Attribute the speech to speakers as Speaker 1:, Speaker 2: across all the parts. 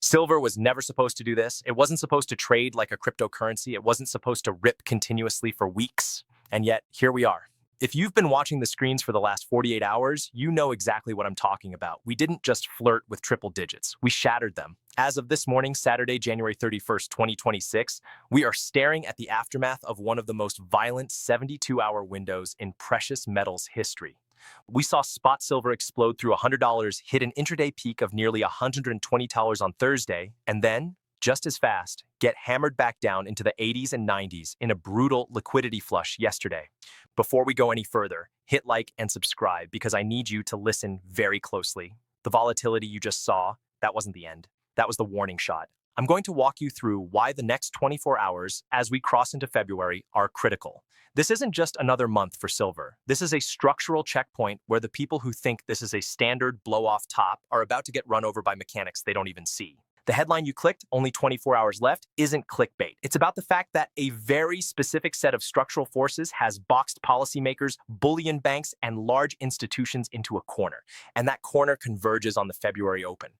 Speaker 1: Silver was never supposed to do this. It wasn't supposed to trade like a cryptocurrency. It wasn't supposed to rip continuously for weeks. And yet, here we are. If you've been watching the screens for the last 48 hours, you know exactly what I'm talking about. We didn't just flirt with triple digits. We shattered them. As of this morning, Saturday, January 31st, 2026, we are staring at the aftermath of one of the most violent 72-hour windows in precious metals history. We saw spot silver explode through $100, hit an intraday peak of nearly $120 on Thursday, and then, just as fast, get hammered back down into the 80s and 90s in a brutal liquidity flush yesterday. Before we go any further, hit like and subscribe because I need you to listen very closely. The volatility you just saw, that wasn't the end. That was the warning shot. I'm going to walk you through why the next 24 hours as we cross into February are critical. This isn't just another month for silver. This is a structural checkpoint where the people who think this is a standard blow-off top are about to get run over by mechanics they don't even see. The headline you clicked, only 24 hours left, isn't clickbait. It's about the fact that a very specific set of structural forces has boxed policymakers, bullion banks, and large institutions into a corner. And that corner converges on the February open.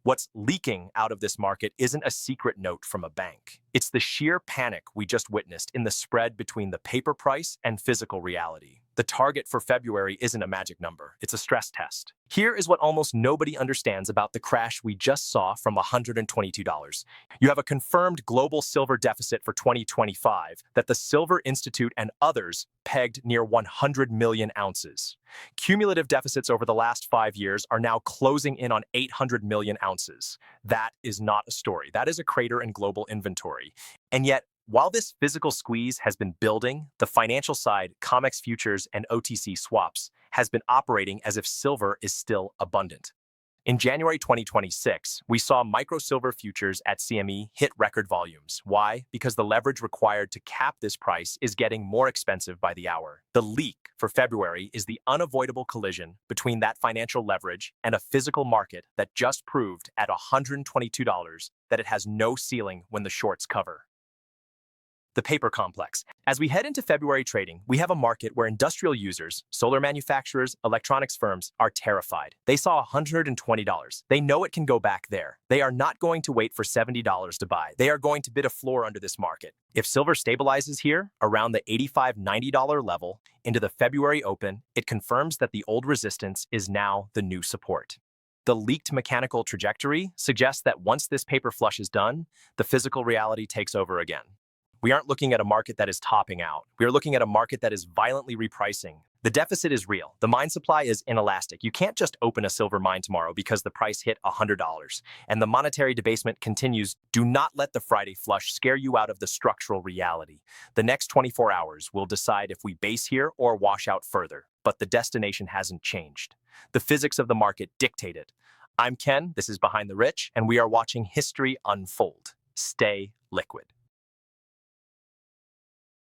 Speaker 1: What's leaking out of this market isn't a secret note from a bank. It's the sheer panic we just witnessed in the spread between the paper price and physical reality. The target for February isn't a magic number, it's a stress test. Here is what almost nobody understands about the crash we just saw from $122. You have a confirmed global silver deficit for 2025 that the Silver Institute and others pegged near 100 million ounces. Cumulative deficits over the last 5 years are now closing in on 800 million ounces. That is not a story. That is a crater in global inventory. And yet, while this physical squeeze has been building, the financial side, COMEX futures and OTC swaps, has been operating as if silver is still abundant. In January 2026, we saw micro silver futures at CME hit record volumes. Why? Because the leverage required to cap this price is getting more expensive by the hour. The leak for February is the unavoidable collision between that financial leverage and a physical market that just proved at $122 that it has no ceiling when the shorts cover. The paper complex. As we head into February trading, we have a market where industrial users, solar manufacturers, electronics firms are terrified. They saw $120. They know it can go back there. They are not going to wait for $70 to buy. They are going to bid a floor under this market. If silver stabilizes here, around the $85, $90 level, into the February open, it confirms that the old resistance is now the new support. The leaked mechanical trajectory suggests that once this paper flush is done, the physical reality takes over again. We aren't looking at a market that is topping out. We are looking at a market that is violently repricing. The deficit is real. The mine supply is inelastic. You can't just open a silver mine tomorrow because the price hit $100. And the monetary debasement continues. Do not let the Friday flush scare you out of the structural reality. The next 24 hours will decide if we base here or wash out further. But the destination hasn't changed. The physics of the market dictate it. I'm Ken, this is Behind the Rich, and we are watching history unfold. Stay liquid.